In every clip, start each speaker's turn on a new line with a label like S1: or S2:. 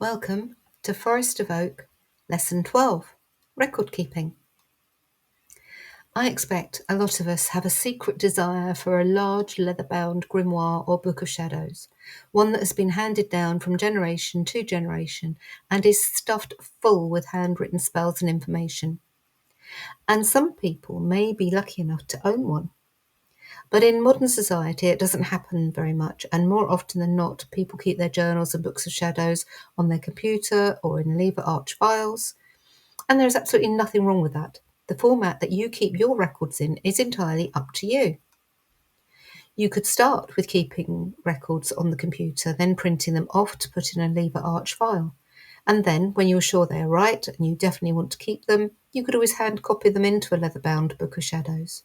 S1: Welcome to Forest of Oak, Lesson 12, Record Keeping. I expect a lot of us have a secret desire for a large leather-bound grimoire or book of shadows, one that has been handed down from generation to generation and is stuffed full with handwritten spells and information. And some people may be lucky enough to own one. But in modern society, it doesn't happen very much, and more often than not, people keep their journals and books of shadows on their computer or in Lever Arch files, and there is absolutely nothing wrong with that. The format that you keep your records in is entirely up to you. You could start with keeping records on the computer, then printing them off to put in a Lever Arch file. And then, when you're sure they are right and you definitely want to keep them, you could always hand copy them into a leather-bound book of shadows.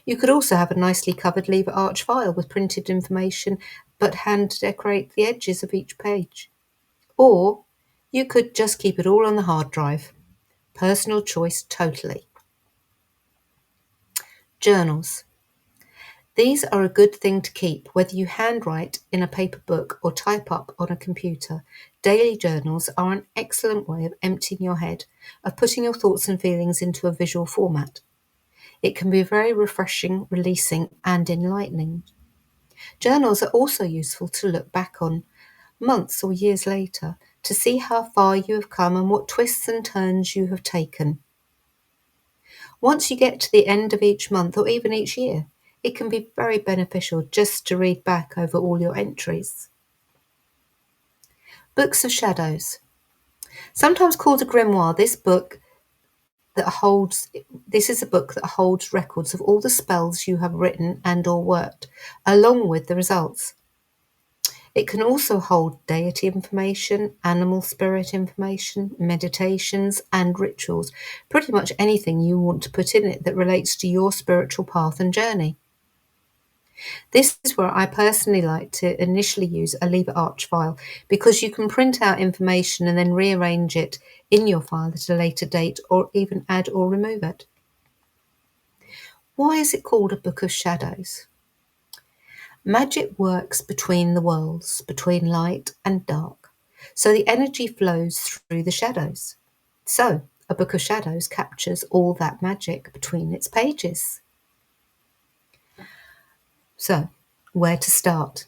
S1: You could also have a nicely covered Lever Arch file with printed information, but hand decorate the edges of each page. Or you could just keep it all on the hard drive. Personal choice totally. Journals. These are a good thing to keep, whether you handwrite in a paper book or type up on a computer. Daily journals are an excellent way of emptying your head, of putting your thoughts and feelings into a visual format. It can be very refreshing, releasing, and enlightening. Journals are also useful to look back on months or years later to see how far you have come and what twists and turns you have taken. Once you get to the end of each month or even each year, it can be very beneficial just to read back over all your entries. Books of Shadows. Sometimes called a grimoire, this is a book that holds records of all the spells you have written and or worked, along with the results. It can also hold deity information, animal spirit information, meditations, and rituals. Pretty much anything you want to put in it that relates to your spiritual path and journey. This is where I personally like to initially use a Lever Arch file because you can print out information and then rearrange it in your file at a later date or even add or remove it. Why is it called a Book of Shadows? Magic works between the worlds, between light and dark, so the energy flows through the shadows. So, a Book of Shadows captures all that magic between its pages. So, where to start?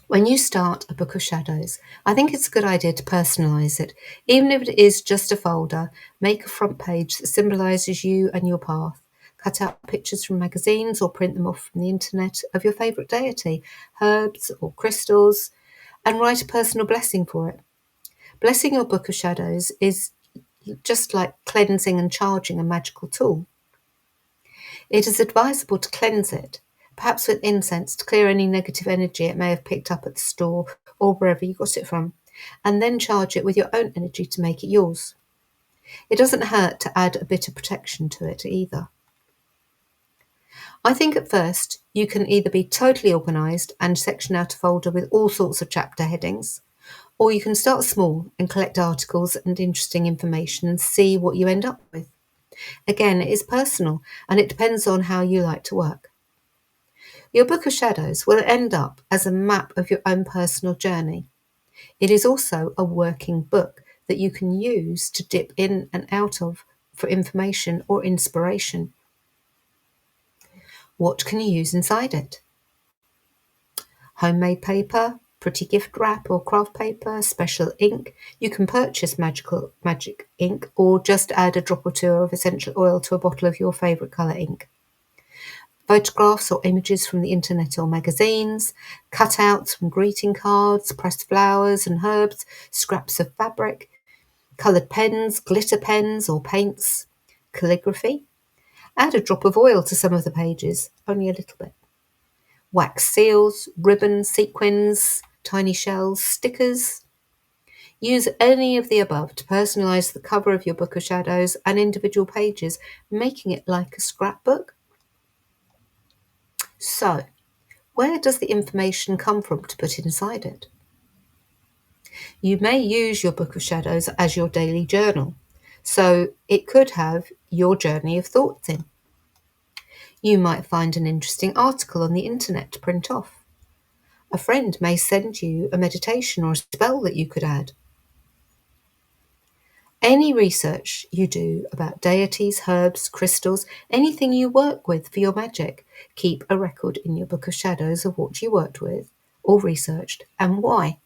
S1: When you start a Book of Shadows, I think it's a good idea to personalise it. Even if it is just a folder, make a front page that symbolises you and your path. Cut out pictures from magazines or print them off from the internet of your favourite deity, herbs or crystals, and write a personal blessing for it. Blessing your Book of Shadows is just like cleansing and charging a magical tool. It is advisable to cleanse it, perhaps with incense to clear any negative energy it may have picked up at the store or wherever you got it from, and then charge it with your own energy to make it yours. It doesn't hurt to add a bit of protection to it either. I think at first you can either be totally organised and section out a folder with all sorts of chapter headings, or you can start small and collect articles and interesting information and see what you end up with. Again, it is personal and it depends on how you like to work. Your Book of Shadows will end up as a map of your own personal journey. It is also a working book that you can use to dip in and out of for information or inspiration. What can you use inside it? Homemade paper, pretty gift wrap or craft paper, special ink. You can purchase magic ink or just add a drop or two of essential oil to a bottle of your favourite colour ink. Photographs or images from the internet or magazines, cutouts from greeting cards, pressed flowers and herbs, scraps of fabric, coloured pens, glitter pens or paints, calligraphy. Add a drop of oil to some of the pages, only a little bit. Wax seals, ribbons, sequins, tiny shells, stickers. Use any of the above to personalise the cover of your Book of Shadows and individual pages, making it like a scrapbook. So, where does the information come from to put inside it? You may use your Book of Shadows as your daily journal, so it could have your journey of thoughts in. You might find an interesting article on the internet to print off, A friend may send you a meditation or a spell that you could add. Any research you do about deities, herbs, crystals, anything you work with for your magic, keep a record in your Book of Shadows of what you worked with or researched and why.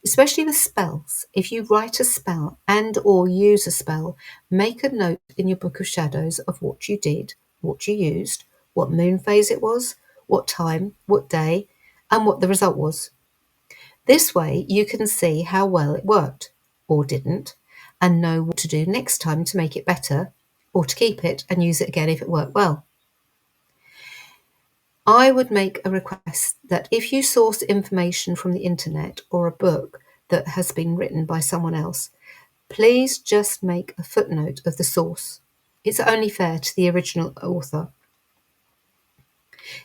S1: Especially with spells, if you write a spell and or use a spell, make a note in your Book of Shadows of what you did, what you used, what moon phase it was, what time, what day, and what the result was. This way you can see how well it worked or didn't and know what to do next time to make it better or to keep it and use it again if it worked well. I would make a request that if you source information from the internet or a book that has been written by someone else, please just make a footnote of the source. It's only fair to the original author.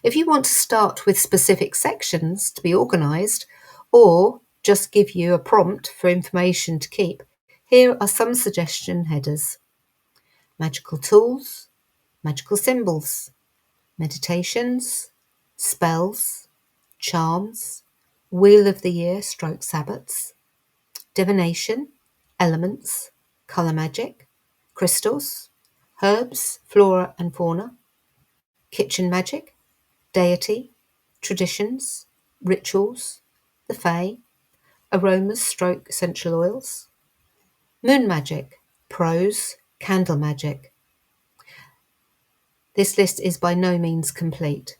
S1: If you want to start with specific sections to be organised or just give you a prompt for information to keep, here are some suggestion headers. Magical tools, magical symbols, meditations, spells, charms, wheel of the year stroke sabbats, divination, elements, colour magic, crystals, herbs, flora and fauna, kitchen magic, deity, traditions, rituals, the fae, aromas stroke essential oils, moon magic, prose, candle magic. This list is by no means complete.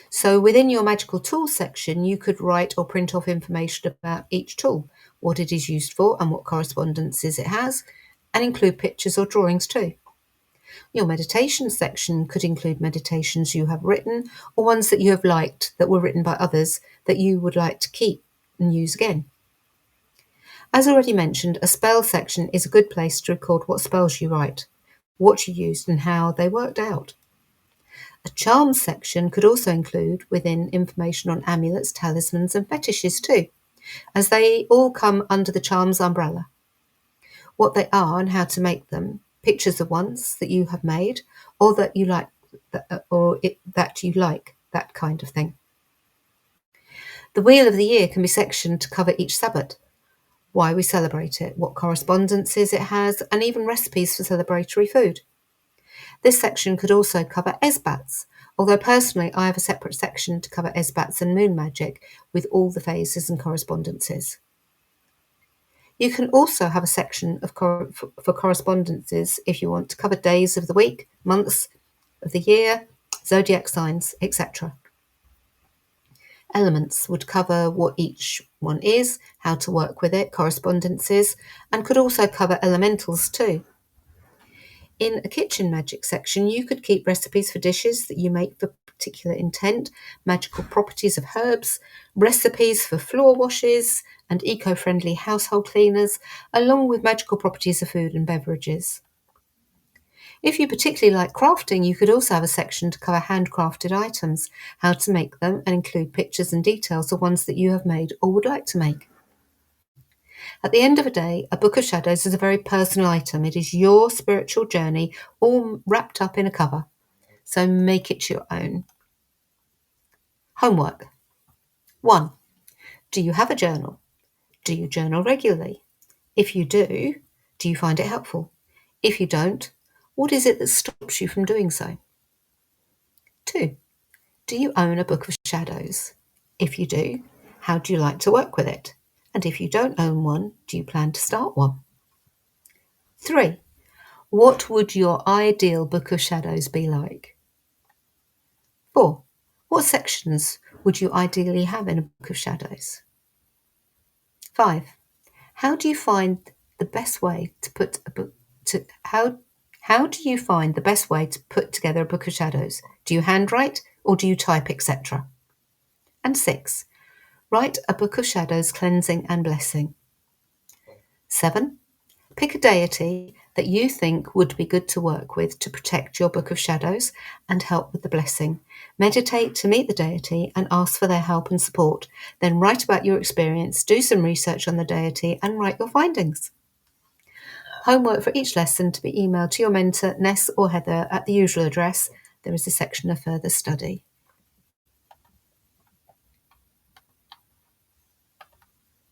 S1: So within your magical tools section, you could write or print off information about each tool, what it is used for and what correspondences it has, and include pictures or drawings too. Your meditation section could include meditations you have written or ones that you have liked that were written by others that you would like to keep and use again. As already mentioned, a spell section is a good place to record what spells you write, what you used and how they worked out. A charms section could also include within information on amulets, talismans and fetishes too, as they all come under the charms umbrella. What they are and how to make them, pictures of ones that you have made or that you like, that kind of thing. The Wheel of the Year can be sectioned to cover each Sabbath, why we celebrate it, what correspondences it has, and even recipes for celebratory food. This section could also cover Esbats, although personally I have a separate section to cover Esbats and moon magic with all the phases and correspondences. You can also have a section for correspondences if you want to cover days of the week, months of the year, zodiac signs, etc. Elements would cover what each one is, how to work with it, correspondences, and could also cover elementals too. In a kitchen magic section, you could keep recipes for dishes that you make for particular intent, magical properties of herbs, recipes for floor washes and eco-friendly household cleaners, along with magical properties of food and beverages. If you particularly like crafting, you could also have a section to cover handcrafted items, how to make them, and include pictures and details of ones that you have made or would like to make. At the end of the day, a Book of Shadows is a very personal item. It is your spiritual journey all wrapped up in a cover. So make it your own. Homework. 1. Do you have a journal? Do you journal regularly? If you do you find it helpful? If you don't, what is it that stops you from doing so? 2. Do you own a Book of Shadows? If you do, how do you like to work with it? And if you don't own one, do you plan to start one? 3. What would your ideal Book of Shadows be like? 4. What sections would you ideally have in a Book of Shadows? 5. How do you find the best way to put a book to how do you find the best way to put together a Book of Shadows? Do you handwrite or do you type, etc.? And 6. Write a Book of Shadows cleansing and blessing. 7. Pick a deity that you think would be good to work with to protect your Book of Shadows and help with the blessing. Meditate to meet the deity and ask for their help and support. Then write about your experience, do some research on the deity and write your findings. Homework for each lesson to be emailed to your mentor, Ness or Heather, at the usual address. There is a section of further study.